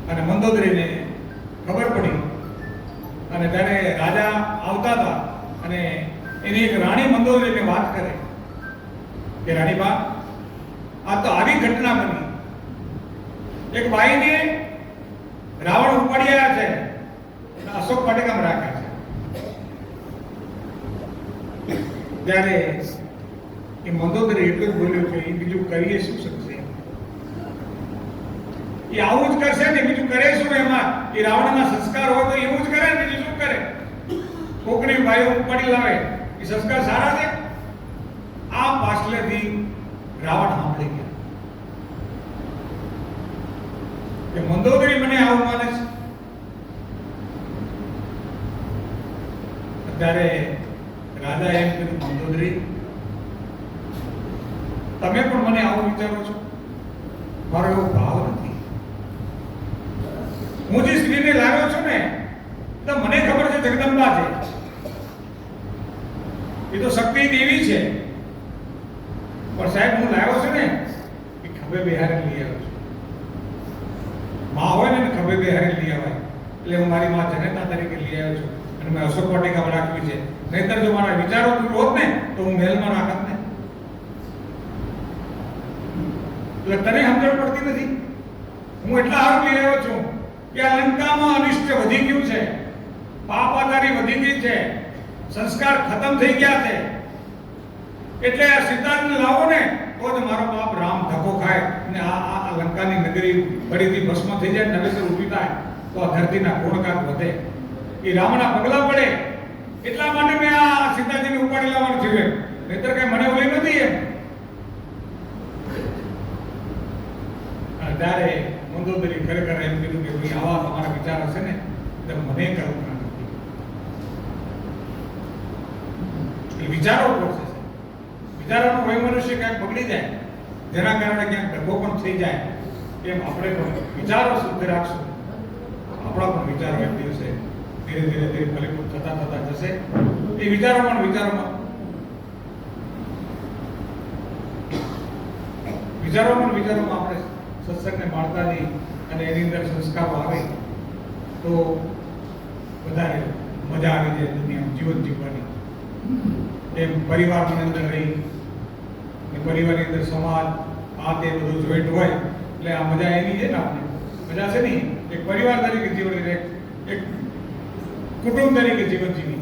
અને મંદોદરીને ખબર પડી અને ત્યારે રાજા આવતા હતા અને એની એક રાણી મંદોદરીને વાત કરે કે રાણીબા, આ તો આવી ઘટના બની, એક બાઈને રાવણ ઉપાડી આવ્યા છે, અશોક વાટિકામાં રાખ્યા છે. ત્યારે એ મંદોદરી એટલું જ બોલ્યું કે એ બીજું કરીએ શું શકશે, એ આવું જ કરશે ને, બીજું કરે શું એમાં? એ રાવણના સંસ્કાર હોય તો એવું જ કરે ને, બીજું શું કરે? કોકની ભાઈઓ ઉપાડી લાવે એ સંસ્કાર સારા છે? આ પાછલેથી રાવણ સાંભળી ગયા કે મંદોદરી મને આવું માને છે. ત્યારે રાજા એમ કીધું, મંદોદરી તમે પણ મને આવું વિચારો છો? મારો એવો ભાવ નથી. હું જે સ્ત્રીને લાવ્યો છું ને, તો મને ખબર છે જગદંબા છે, એ તો શક્તિ દેવી છે, પણ સાહેબ હું લાવ્યો છું ને એ ખભે બેહારે લઈ આવ્યો છું. માં હોય ને ખભે બેહારે લઈ આવાય, એટલે હું મારી માં જનતા તરીકે લઈ આવ્યો છું અને મેં અશોક વાટિકામાં રાખવી છે. નહીતર જો મારા વિચારો દૂર હોત ને તો હું મહેલમાં રાખત ને. એટલે તને સમજણ પડતી નથી. હું એટલા હારું લઈ આવ્યો છું કે આ લંકામાં અનિષ્ટ વધી ગયું છે, પાપાચારી વધી ગઈ છે, સંસ્કાર ખતમ થઈ ગયા છે. એટલે આ સીતાને લાવો ને તો જ મારો બાપ રામ ધક્કો ખાય અને આ લંકાની નગરી ફરીથી ભસ્મ થઈ જાય, નવેસર ઊભી થાય તો આ ધરતીના ગુણગાન વધે, એ રામના પગલા પડે. એટલા માટે મેં આ સીતાજીને ઉપાડી લાવવાનું છે, નહીતર કઈ મને ઓલી નથી એમ. ત્યારે મંદોદરી ખરેખર એમ કીધું કે ભાઈ આવા તમારા વિચાર હશે ને તો મને કલ્પના નથી. એ વિચારો પડશે, વિચારોનો વૈમનુષ્ય ક્યાંક બગડી જાય, જેના કારણે ક્યાંક ડબ્બો પણ થઈ જાય, એમ આપણે પણ વિચારો શુદ્ધ રાખશું. આપણા પણ વિચારો એક દિવસે ધીરે ધીરે ધીરે ફલીભૂત થતા થતા જશે. એ વિચારોમાં વિચારોમાં આપણે સત્સંગને માણતા જઈએ અને એની અંદર સંસ્કારો આવે તો વધારે મજા આવી જાય દુનિયામાં જીવન જીવવાની. એમ પરિવારની અંદર રહી, પરિવારની અંદર સમાજ આ તે બધું જોઈન્ટ હોય એટલે આ મજા એની છે ને, આપણે મજા છે નહીં. એક પરિવાર તરીકે જીવન, એક કુટુંબ તરીકે જીવન જીવી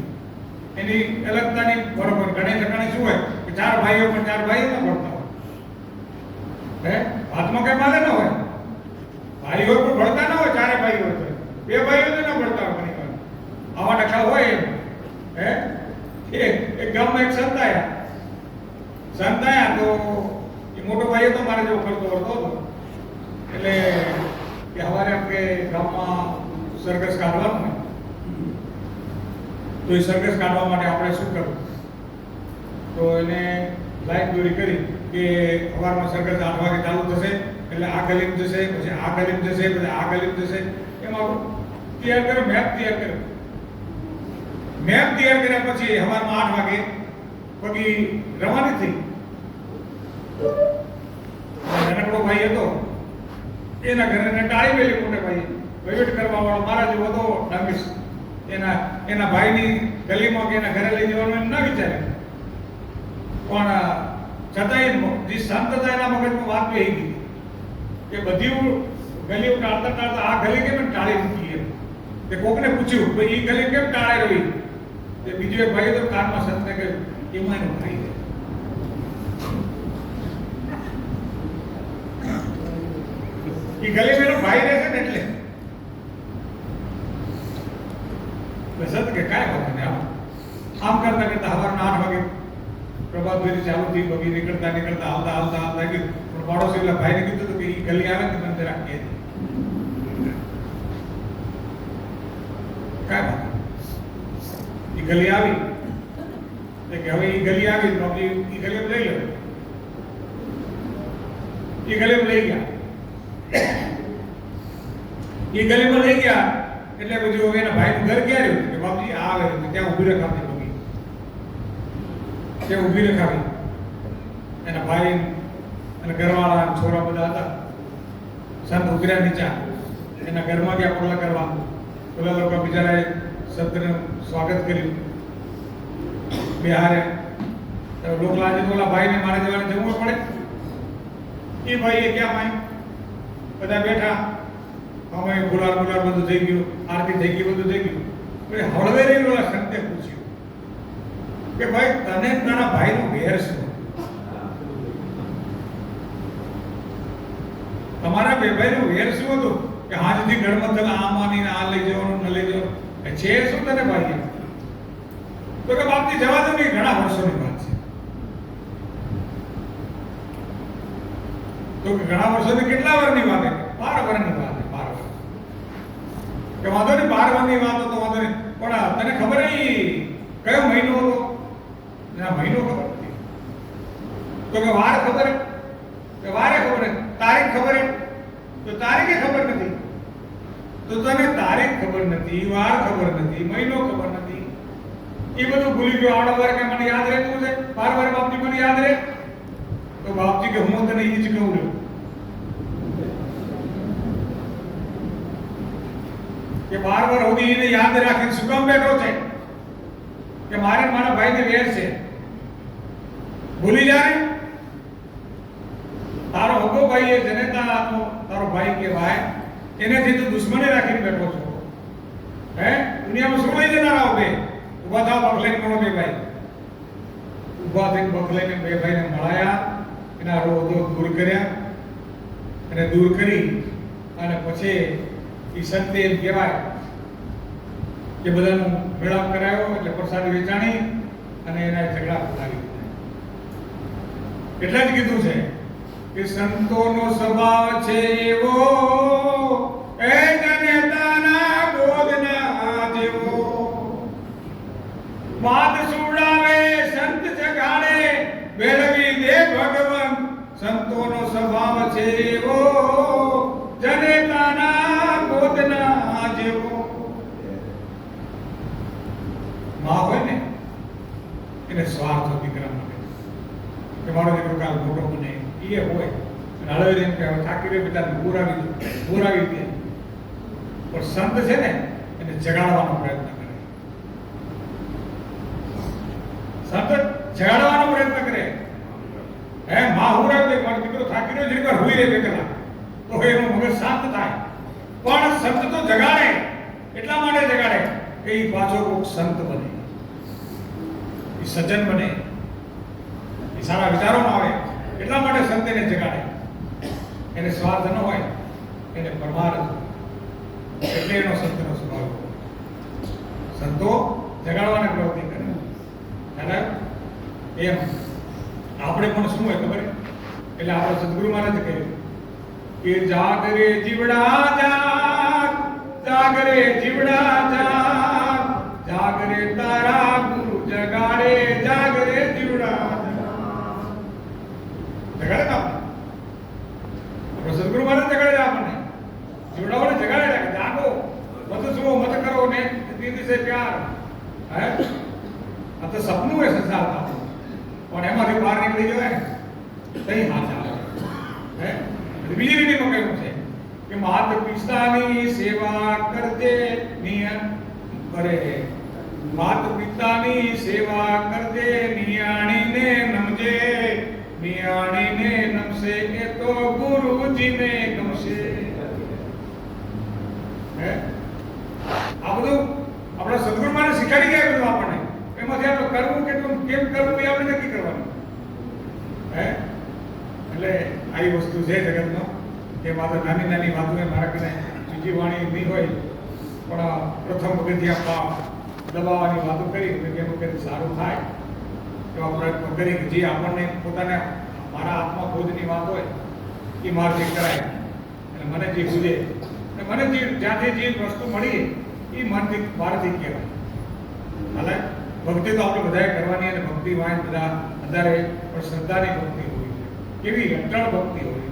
એની અલગતાની બરોબર. ઘણી ઠકાણે શું હોય કે ચાર ભાઈઓ પણ ચાર ભાઈઓ ના ભણતા હોય, હે હાથમાં કઈ માલે ના હોય, ભાઈઓ પણ ભણતા ના હોય, ચારે ભાઈઓ હોય તો બે ભાઈઓ ના ભણતા હોય. ઘણી વાર આવા ડખા હોય એમ. હે એક ગામમાં એક સંતાયા તો એ મોટો ભાઈ હતો, મારે જેવો કરતો હતો, એટલે કે હવારે આપણે ગામમાં સરઘસ કાઢવાનું ને, તો એ સરઘસ કાઢવા માટે આપણે શું કરવું? તો એને લાઈન દોરી કરી કે સવારમાં સરઘસ 8 વાગે ચાલુ થશે, એટલે આ ગલીમાં જશે, પછી આ ગલીમાં જશે, પછી આ ગલીમાં જશે. એમાં તૈયાર કર્યો, મેપ તૈયાર કર્યા પછી સવારમાં 8 વાગે પગી રવાની થઈ. નાનકડો ભાઈ હતો, એના ઘરે ટાળી મેલી. મોટે ભાઈ વહીવટ કરવા વાળો મારા જેવો હતો ડામીશ, એના ભાઈની ગલીમાં કે એના ઘરે લઈ જવાનું એમ ના વિચારે, પણ છતાંય જે સંત હતા એના મગજમાં વાત બેહી ગઈ કે બધી ગલીઓ ટાળતા આ ગલી કેમ ટાળી મૂકી એમ. તે કોકને પૂછ્યું ભાઈ એ ગલી કેમ ટાળે રહી? તે બીજો એક ભાઈ તો કાનમાં સંતને કહ્યું એમાં એનો ભાઈ છે. એ ગલીમાં એનો ભાઈ રહેશે ને એટલે સંત કે કાંઈ વાત નહીં. આમ કરતા કરતા સવારના 8 વાગે પ્રભાત ફેરી ચાલુ થઈ, બગી નીકળતા આવતા ગયું. પણ પાડોશી એટલે ભાઈને કીધું હતું કે એ ગલી આવે ને મને રાખીએ કાંઈ વાત. એ ગલી આવી કે હવે એ ગલી આવી તો આપણે એ ગલીમાં લઈ લો. એ ગલીમાં લઈ ગયા એટલે બધું એના ભાઈનું ઘર ક્યાં રહ્યું કે બાપજી આ આવે ત્યાં ઊભી રખાવી બગી, ત્યાં ઊભી રખાવી. એના ભાઈ અને ઘરવાળા છોરા બધા હતા. સંત ઉતર્યા નીચા એના ઘરમાં ગયા પગલા કરવા. પેલા લોકો બિચારાએ સંતનું સ્વાગત કર્યું. બિહારે લોકો લાજે ઓલા ભાઈને મારે જવાનું જવું પડે. એ ભાઈ એ ક્યાં ભાઈ બધા બેઠા. અમે ગુલાલ બધું થઈ ગયું, આરતી થઈ ગઈ, બધું થઈ ગયું. પછી હળવેરી ઓલા સંતે પૂછ્યું કે ભાઈ તને તારા ભાઈનો વેર શું? તમારા બે ભાઈનો વેર શું હતું કે હાજથી ઘરમાં તને આ માનીને આ લઈ જવાનું ન લઈ જવાનું? છે શું તને ભાઈ? તો કે બાપજી જવા દો ને, ઘણા વર્ષોની વાત છે. તો કે ઘણા વર્ષોની કેટલા વર્ષની વાત? 12 વર્ષની વાત. 12 વર્ષ કે વાંધો નહીં, 12 વર્ષની વાત તો વાંધો નહીં, પણ તને ખબર નહીં કયો મહિનો હતો? ના, મહિનો ખબર નથી. તો કે વાર ખબર? કે વારે ખબર? તારીખ ખબર? તો તારીખે ખબર નથી. તો તને તારીખ ખબર નથી, વાર ખબર નથી, મહિનો ખબર નથી, એ બધું ભૂલી ગયો. આવડો વાર કે મને યાદ રહેતું છે? 12 વાર બાપજી મને યાદ રહે? તો બાપજી કે હું તને એ જ કહું છું કે 12 વાર સુધી એને યાદ રાખીને શું કામ બેઠો છે? કે મારે મારા ભાઈને વેર છે. ભૂલી જાય. તારો હગો ભાઈ એ જનેતાનો તારો ભાઈ કહેવાય, એનેથી તું દુશ્મની રાખીને બેઠો છો. હે દુનિયામાં શું લઈ જનાર આવો? બે ઉભા થાવ, પગ લઈને મળો. બે ભાઈ ઉભા થઈને પગ લઈને બે ભાઈને મળાયા, એના રોધો દૂર કર્યા, અને દૂર કરી અને પછી એ સંતે એમ કહેવાય કે બધાનું મેળાપ કરાયો, એટલે પ્રસાદ વેચાણી અને એના ઝઘડા પતાવી દીધા. એટલે જ કીધું છે કે સંતોનો સ્વભાવ છે એવો, એ જનેતાના બોધના જેવો. વાત સુડાવે સંત જગાડે, મેળવી દે ભગવાન. સંતોનો સ્વભાવ છે એવો, જનેતાના બોધના જેવો. માં હોય ને એને સ્વાર્થ દીકરા માટે કે મારો દીકરો કાલ મોટો બને, એ હોય. હળવે એમ કે થાકી રહ્યો પિતાને બોરાવી દે. પણ સંત છે ને એને જગાડવાનો પ્રયત્ન કરે. સંત જગાડવાનો પ્રયત્ન કરે. હે માં હુરાવી દે, મારો દીકરો થાકી રહ્યો છે, એકવાર હુઈ રહે 2 કલાક, તો એનું મગજ શાંત થાય. પણ સંત તો જગાડે. એટલા માટે જગાડે કે એ પાછો કોઈક સંત બને, એ સજ્જન બને, એ સારા વિચારોમાં આવે. એટલા માટે સંત એને જગાડે. એને સ્વાર્થ ન હોય, એને પરમાર્થ, એટલે એનો સંતનો સ્વભાવ. સંતો જગાડવાની પ્રવૃત્તિ કરે. એમ આપણે પણ શું હોય ખબર? એટલે આપણે સદગુરુ મહારાજે કહ્યું કે જાગ રે જીવડા જાગ, જાગ રે જીવડા જાગ, જાગ રે તારા ગુરુ જગાડે, જાગ રે જીવડા જાગ. જગાડે ને આપણે સદગુરુ મહારાજ જગાડે આપણને. જીવડાઓને જગાડે કે જાગો, મત સુવો, મત કરો ને દીદી સે પ્યાર. હે આ તો સપનું હોય સંસારમાં, પણ એમાંથી બહાર નીકળી જવાય ને તઈ હાથ આવે. હે બીજી રીતમાં કહ્યું છે કે માત પિતાની સેવા કરજે નિયમ કરે, માત પિતાની સેવા કરજે, નિયાણીને નમજે, નિયાણીને નમશે એ તો ગુરુજીને ગમશે. હે આ બધું આપણા સદગુરુ મહારાજ શીખવાડી ગયા. બધું આપણને એમાંથી આપણે કરવું કેટલું, કેમ કરવું એ આપણે નક્કી કરવાનું. હે એટલે આવી વસ્તુ છે જગતમાં કે માત્ર નાની નાની વાતો મારા કને બીજી વાણી નહીં હોય, પણ પ્રથમ પગથિયા દબાવવાની વાતો કરી કે કેમ વખત સારું થાય એવા પ્રયત્નો કરી કે જે આપણને પોતાને મારા આત્મા બોધની વાત હોય એ મારથી કરાય. અને મને જે બુજે અને મને જે જ્યાંથી જે વસ્તુ મળી એ મનથી બહારથી કહેવાય. હાલે ભક્તિ તો આપણે બધાએ કરવાની, અને ભક્તિ વાય બધા વધારે, પણ શ્રદ્ધાની ભક્તિ હોવી જોઈએ. કેવી અટળ ભક્તિ હોવી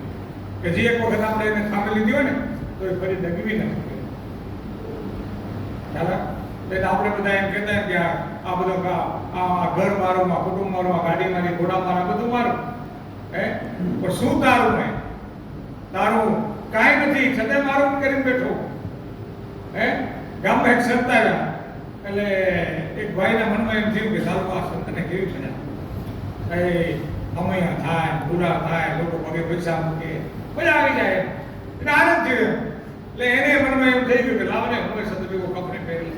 કે જે એક વખત આપણે એને થામી લીધી હોય ને તો એ ફરી દગવી નથી. ચાલે એટલે આપણે બધા એમ કહેતા કે આ બધો આ ઘર મારું, આ કુટુંબ મારું, આ ગાડી મારી, ઘોડા મારા, બધું મારું. હે પણ શું તારું? હે તારું કાંઈ કાંઈ નથી, છતાં મારું કરીને બેઠો. હે ગામમાં એક સંત આવ્યા, એટલે એક ભાઈના મનમાં એમ થયું કે સારું આ સંતને કેવી મજા, એ અમાયા થાય, પૂરા થાય, લોકો પગે પૈસા મૂકે, મજા આવી જાય, એટલે આનંદ થયો. એટલે એને મનમાં એમ થઈ ગયું કે લાવને હું સંત ભેગો કપડે પહેરી.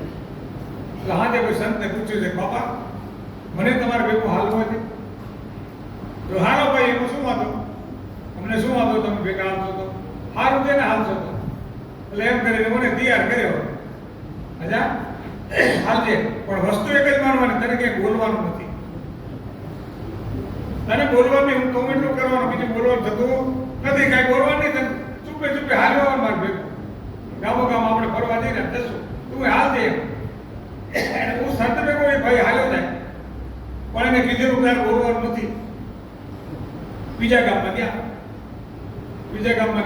એટલે હાજે કોઈ સંતને પૂછ્યું છે, બાપા મને તમારે ભેગું હાલવું હતી? તો હાલો ભાઈ, એમાં શું વાંધો, અમને શું વાંધો, તમે ભેગા હાલશો તો સારું છે ને, હાલશો તો. એટલે એમ કરીને મને તૈયાર કર્યો. અચ્છા હાલજે, પણ વસ્તુ એક જ માનવાની, તને ક્યાંય બોલવાનું નથી. તને બોલવાની, હું કહું એટલું કરવાનું, બીજું બોલવાનું થતું નથી. કાંઈ બોલવાનું નહીં, તને ચૂપે ચૂપે હાલવાનું મારે ભેગું. ગામો ગામ આપણે ફરવા જઈને જશું, તું હાલ દે. હું સંત ભેગો એ ભાઈ હાલ્યો જાય, પણ એને કીધેલું તારે બોલવાનું નથી. બીજા ગામમાં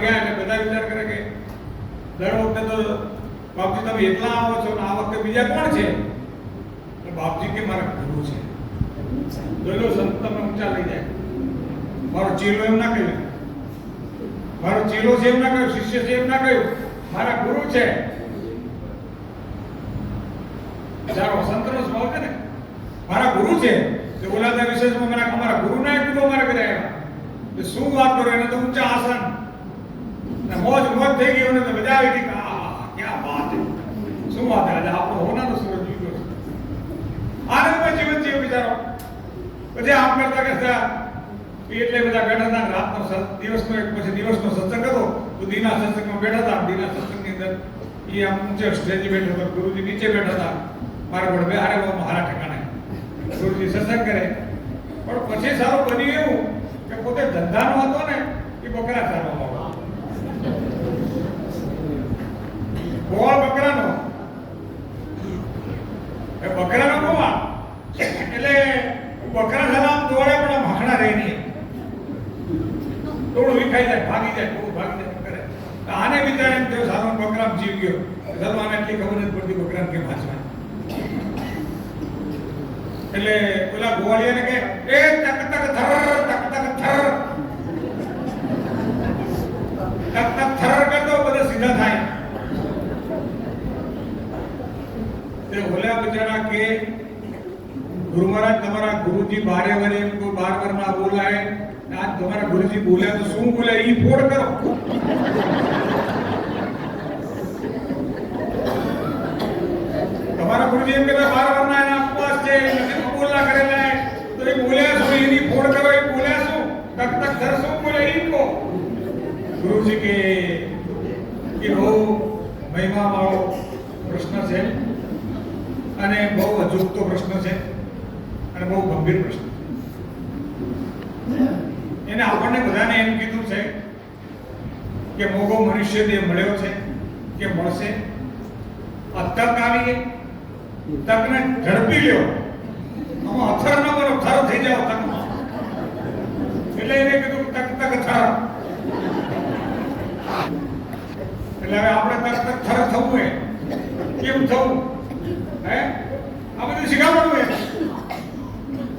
ગયા એટલે બધા વિચાર કરે કે દર વખતે તો બાપજી તમે એટલા આવો છો ને આ વખતે બીજા કોણ છે? બાપજી કે મારા ગુરુ છે. જોઈ લો, સંત તમને ઊંચા લઈ જાય. મારો ચેલો એમ ના કહ્યું, મારો ચેલો છે એમ ના કહ્યું, શિષ્ય છે એમ ના કહ્યું, મારા ગુરુ છે. જારો સંતનો સ્વભાવ છે ને, મારા ગુરુ છે. તે બોલાતા વિશેષમાં મને અમારા ગુરુ ના કીધું, અમારે બધા આવ્યા. શું વાત કરો, એને તો ઊંચા આસન ને મોજ થઈ ગઈ, અને તો મજા આવી ગઈ. ક્યાં વાત, શું વાત છે, આજે આપણો હોનાનો સૂરજ ઉગ્યો છે. આનંદમય જીવન જીવ બિચારો. પછી આમ કરતા એટલે બધા બેઠા હતા. રાતનો દિવસનો એક પછી દિવસનો સત્સંગ હતો, તો દીના સત્સંગમાં બેઠા હતા. દીના સત્સંગની અંદર એ આમ ઊંચે સ્ટેજ બેઠો હતો, ગુરુજી નીચે બેઠા હતા. મારા ઘોડે હારે મારા ઠેકાણે ગુરુજી સત્સંગ કરે. પણ પછી સારું બન્યું એવું કે પોતે ધંધાનો હતો ને, એ બકરા ચારવા વાળો, ગોળ બકરાનો, એ બકરાનો ગોવા. એટલે બકરા સારા આમ દોડે, પણ આમ હખણા રહે નહીં, થોડું વિખાઈ જાય, ભાગી જાય, થોડું ભાગી જાય કરે. આને બિચારે એમ થયું સારો બકરામ જીવ ગયો. ચાલો આને એટલી ખબર નથી પડતી બકરાને કેમ હાચવા. એટલે પેલા ગોવાળિયાને કે એ તક તક થર, તક તક થર, તક તક થર કરતો બધા સીધા થાય. તે બોલ્યા બિચારા કે ગુરુ મહારાજ તમારા ગુરુજી બારે વરે એમ કોઈ 12 વાર ના બોલાય, આજ તમારા ગુરુજી બોલ્યા તો શું બોલ્યા ઈ ફોડ કરો. તમારા ગુરુજી એમ કહેતા 12 વાર ના એના ઉપવાસ છે, નથી બોલના કરેલા, તો એ બોલ્યા શું એની ફોડ કરો, એ બોલ્યા શું, તક તક ધર શું બોલ્યા ઈ કહો. ગુરુજી કે બહુ મહિમા વાળો પ્રશ્ન છે, અને બહુ અજુગતો પ્રશ્ન છે, અને બહુ ગંભીર પ્રશ્ન છે. એને આપણને બધાને એમ કીધું છે કે મોગો મનુષ્ય દેહ મળ્યો છે કે મળશે. આ તક આવી ગઈ, તકને ઝડપી લ્યો. આમાં અથર ન કરો, થર થઈ જાઓ તકમાં. એટલે એને કીધું તક તક થર. એટલે હવે આપણે તક તક થર થવું હે, કેમ થવું હે, આ બધું શીખવવાનું હે.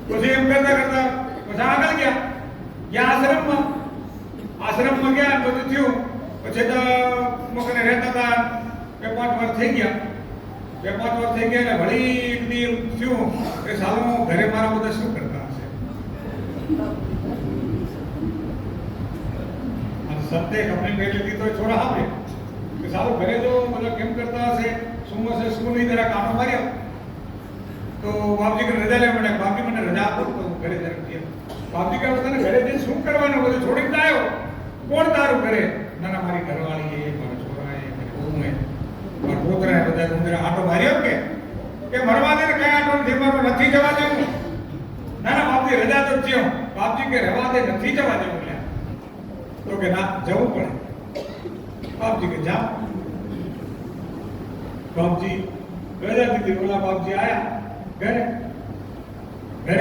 પછી એમ કરતા કરતા પછી આગળ ગયા આશ્રમમાં ગયા, બધું થયું. પછી તો મકને રહેતા હતા, 2-5 વર્ષ થઈ ગયા. 2-5 વર્ષ થઈ ગયા, એટલે વળી એક દી થયું કે સાલું ઘરે મારા બધા શું કરતા હશે. અને સંતે કંપની પહેલી લીધી તો છોડા આપે કે સાલું ઘરે તો બધા કેમ કરતા હશે, શું હશે શું નહીં, જરા કામો માર્યા. તો બાપજી કે રજા લેવા મળે. બાપજી મને રજા આપો તો હું ઘરે જરા ગયા. બાપજી કહે તને ઘરે જઈને શું કરવાનું, બધું છોડીને આવ્યો, કોણ તારું કરે? ના ના, મારી ઘરવાળી એ, મારા છોકરા એ, મારી બહુ એ, મારા પોતરા એ, બધા હું આટો માર્યો કે મરવા દે ને, કઈ આટો નથી મારો, નથી જવા દેવું. ના ના બાપજી રજા તો થયો. બાપજી કે રહેવા દે, નથી જવા દેવું. તો કે ના જવું પડે. બાપજી કે જાઓ. બાપજી રજા દીધી. ઓલા બાપજી આયા ઘરે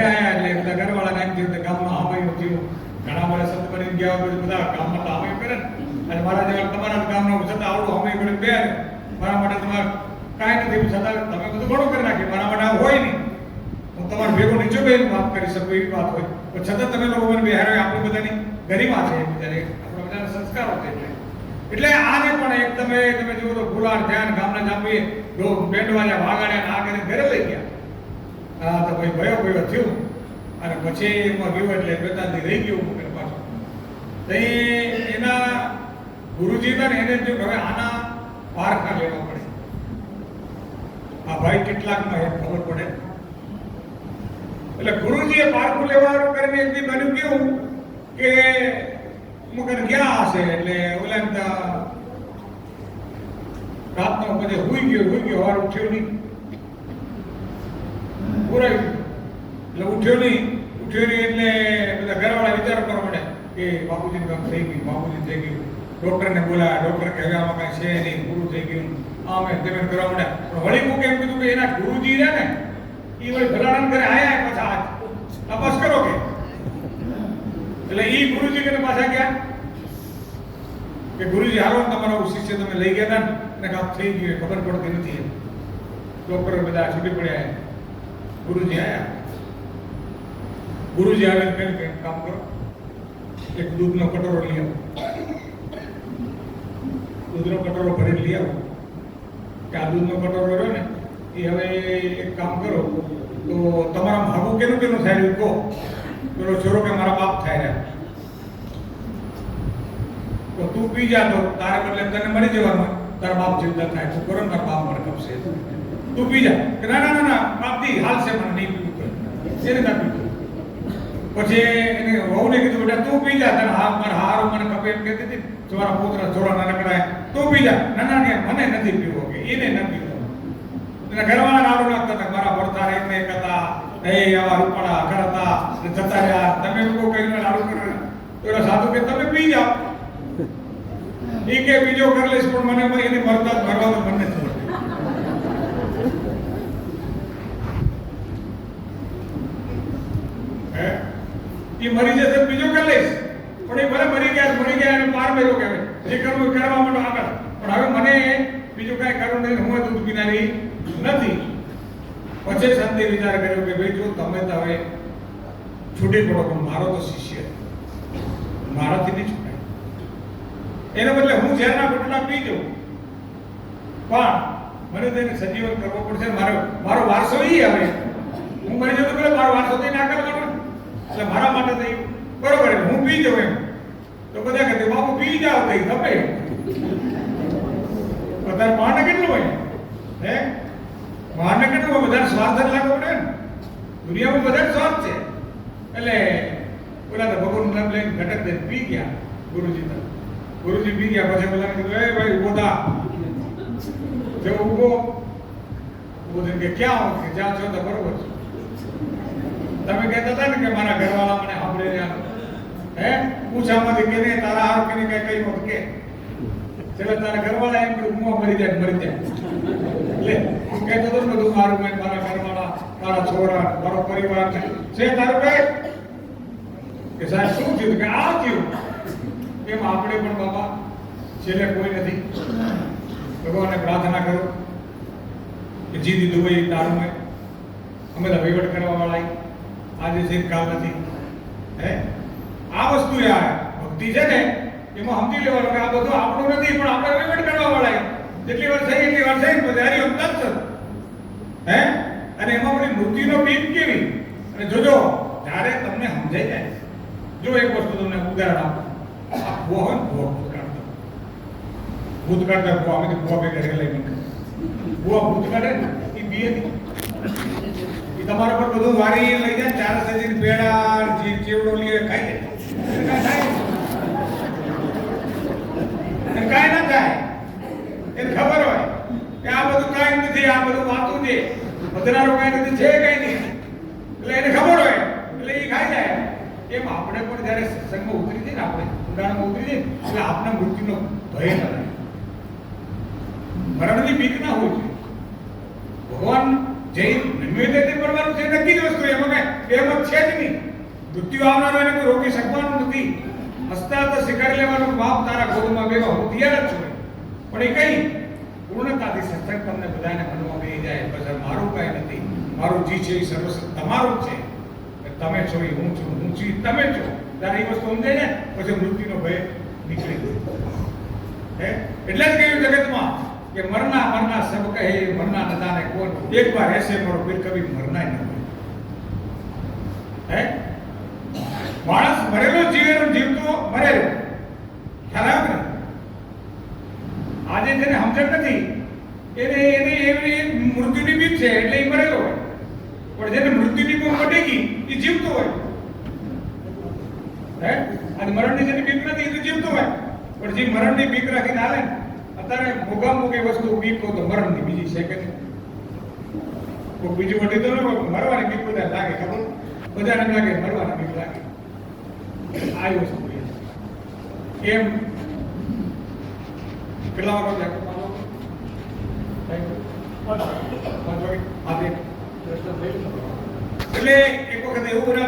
આયા એટલે બધા ઘરવાળા એમ થયું ગામમાં આમયું થયું. ઘણા બધા સંત બની ગયા હોય બધા ગામમાં તો આમયું કરે ને, અને મારા જેવા તમારા ગામનો છતાં આવડું આમયું કરે બે, મારા માટે તમારે કાંઈ નથી છતાં તમે બધું ઘણું કરી નાખ્યું. મારા માટે આવું હોય નહીં, હું તમારે ભેગો નીચે બેન વાત કરી શકું એવી વાત હોય, પણ છતાં તમે લોકો મને બિહાર આપણી બધાની ગરિમા છે, બિચારે આપણા બધાના સંસ્કારો છે. એટલે એટલે આને પણ એક તમે જુઓ તો ફુલાર ધ્યાન ગામના જાંબી બેન્ડવાજા વાગાડ્યા આ કરીને ઘરે લઈ ગયા. હા તો ભાઈ ભયો થયું અને પછી એમાં ગયું એટલે બેતાથી રહી ગયું મૂકે પાછું. તો એના ગુરુજી હતા ને એને જો હવે આના પારખા લેવા પડે. આ ભાઈ કેટલાકમાં એક ખબર પડે. એટલે ગુરુજીએ પારખું લેવાનું કરીને એક દી બન્યું કેવું કે મુકન ગયા હશે એટલે ઓલા રાતનો બધે હુઈ ગયો વાર ઉઠ્યો નહીં. પૂરાયું એટલે ઉઠ્યો નહીં એટલે બધા ઘરવાળા વિચાર કરવા પડે કે બાપુજીનું કામ થઈ ગયું, થઈ ગયું. ડોક્ટરને બોલાયા, ડોક્ટર કહે આમાં કાંઈ છે નહીં, પૂરું થઈ ગયું. આમ તેમ કરવા માંડ્યા. પણ વળી મૂકે એમ કીધું કે એના ગુરુજી છે ને એ વળી ભલાણન કરે આયા પાછા આજ તપાસ કરો કે. એટલે એ ગુરુજી કે પાછા ગયા કે ગુરુજી હાલો તમારો શિષ્ય તમે લઈ ગયા હતા ને કામ થઈ ગયું ખબર પડતી નથી. ડોક્ટર બધા છૂટી પડ્યા. ગુરુજી આવ્યા. ગુરુજી આવીને કહ્યું કે કામ કરો, એક દૂધનો કટોરો લઈ આવો. દૂધનો કટોરો ભરીને લઈ આવો કે આ દૂધનો કટોરો રહ્યો ને એ હવે એક કામ કરો તો તમારા ભાગું કેનું થાય કહો. પેલો છોરો કે મારા બાપ થાય રહ્યા તો તું પી જા તો તારે બદલે તને મરી જવાનું, તારા બાપ જીવતા થાય. તું કરો ને તારા બાપ મને કપશે, તું પી જા. કે ના બાપજી હાલશે, મને નહીં પીવું એને ના પીવું. પછી એને વહુને કીધું બેટા તું પી જા, તને મારા હારો મને કપે એમ કહેતી હતી તમારા પુત્ર થોડા નાનકડા તું પી જા. ના મને નથી પીવો કે એને ન પીવો. એના ઘરવાળા નાડું નાખતા હતા મારા ભરતા એકને એક હતા એ આવા રૂપાળા અખર હતા જતા રહ્યા. તમે લોકો કહીને નાડું કરે તો એના સાધુ કે તમે પી જાઓ. એ કે બીજો કરી લઈશ પણ મને એને મરતા ભરવાનું મન નથી. એ મરી જશે બીજો કરી લઈશ પણ એ ભલે મરી ગયા અને પાર મેળો કે જે કરવું કરવા માટે આગળ. પણ હવે મને બીજું કાંઈ કરવું નહીં, હું દૂધ પીનારી નથી. પછી સંતે વિચાર કર્યો કે ભાઈ જો તમે તો હવે છૂટી પડો પણ મારો તો શિષ્ય મારાથી નહીં છૂટાય. એના બદલે હું ઝેરના બટલા પી જાઉં પણ મને તેને સજીવન કરવો પડશે. મારો વારસો એ હવે હું મરી જતો પેલા મારો વારસો થઈ ના કરવાનો એટલે મારા માટે થઈ બરોબર હું પી જાઉં એમ. તો બધા કહે બાપુ પી જાઓ કઈ ખપે બધા માને કેટલું હોય હે માને કેટલું હોય. બધા સ્વાર્થ જ લાગવો પડે ને. દુનિયામાં બધા સ્વાર્થ છે. એટલે ઓલા તો ભગવાનનું નામ લઈને ઘટક દઈને પી ગયા ગુરુજી પી ગયા. પછી પેલા કીધું એ ભાઈ ઉભો થા. જે ઉભો થઈને કે ક્યાં કે જ્યાં છો તો બરોબર છે. તમે કહેતા હતા ને કે મારા ઘરવાળા મને સાંભળે રહ્યા હે પૂછામાંથી કે નહીં તારા હાર કે કઈ મત કે એટલે તારા ઘરવાળા એમ કે હું મરી જાય એટલે કહેતો હતો ને બધું મારું મેં મારા ઘરવાળા મારા છોરા મારો પરિવાર છે તારું કઈ કે સાહેબ શું થયું કે આ થયું. એમ આપણે પણ બાબા છેલ્લે કોઈ નથી. ભગવાનને પ્રાર્થના કરો કે જી દીધું હોય તારું મેં અમે તો વહીવટ કરવા વાળા આજે છે કાલ નથી. હે આ વસ્તુ યાર ભક્તિ છે ને એમાં સમજી લેવાનું કે આ બધું આપણું નથી પણ આપણે વહીવટ કરવા વાળા. જેટલી વાર થઈ એટલી વાર થઈ પછી હારી અંતર છે હે. અને એમાં આપણી મૃત્યુનો બીજ કેવી અને જોજો જ્યારે તમને સમજાઈ જાય. જો એક વસ્તુ તમને ઉદાહરણ આપું. આ ભૂવા હોય ને ભૂત કાઢતા ભૂવા અમે ભૂવા ભેગા રેલાઈ મૂકે ભૂવા ભૂત કાઢે ને એ બીએ એ તમારા પર બધું વારી લઈ જાય. ચાર સજીને પેડા ચેવડો લઈએ ખાઈ જાય કાંઈ ના થાય. એને ખબર હોય કે આ બધું કાંઈ નથી, આ બધું વાતું છે, બદનારો કાંઈ નથી, છે કાંઈ નહીં. એટલે એને ખબર હોય એટલે એ ખાઈ જાય. એમ આપણે પણ જ્યારે સત્સંગમાં ઉતરી જઈએ ને આપણે ઊંડાણમાં ઉતરી જઈએ એટલે આપણા મૃત્યુનો ભય ન રહે. મરણની બીક ના હોય છે. ભગવાન જે નિમિત્તે પડવાનું છે નક્કી જ વસ્તુ એમાં કાંઈ એમ છે જ નહીં. મૃત્યુ આવનારો એને કોઈ રોકી શકવાનું નથી. હસતા તો સ્વીકારી લેવાનું બાપ તારા ગોદમાં બેવા હું તૈયાર જ છું. પણ એ કઈ પૂર્ણતાથી સત્સંગ તમને બધાને મનમાં બેસી જાય બસ મારું કાંઈ નથી, મારું જી છે એ સર્વસ્વ તમારું જ છે. તમે છો એ હું છું, હું છું તમે છો. ત્યારે એ વસ્તુ સમજાય ને પછી મૃત્યુનો ભય નીકળી જાય. હે એટલે જ કહ્યું જગતમાં કે મરના મરના સબ કહે મરના ન જાને કોણ, એક બાર ऐसे મરો फिर कभी मरना ही न હોય. હે માણસ મરેલો જીવેલો, જીવતો મરેલો. ખ્યાલ આવ્યો ને? આજે જેને સમજણ નથી એને એને એવી મૃત્યુની બીક છે એટલે એ મરેલો હોય, પણ જેને મૃત્યુની બીક મટી ગઈ એ જીવતો હોય. હે અને મરણની જેની બીક નથી એ તો જીવતો હોય, પણ જે મરણની બીક રાખીને હાલે ને, અત્યારે મોઘા મોઘી વસ્તુ બીક હોય તો મરણની બીજી છે કે નહીં? કોઈ બીજું મટી તો ન હોય, મરવાની બીક બધા લાગે. ખબર બધાને લાગે મરવાની બીક લાગે. આ વસ્તુ એમ કેટલા વાગે એટલે એક વખત એવું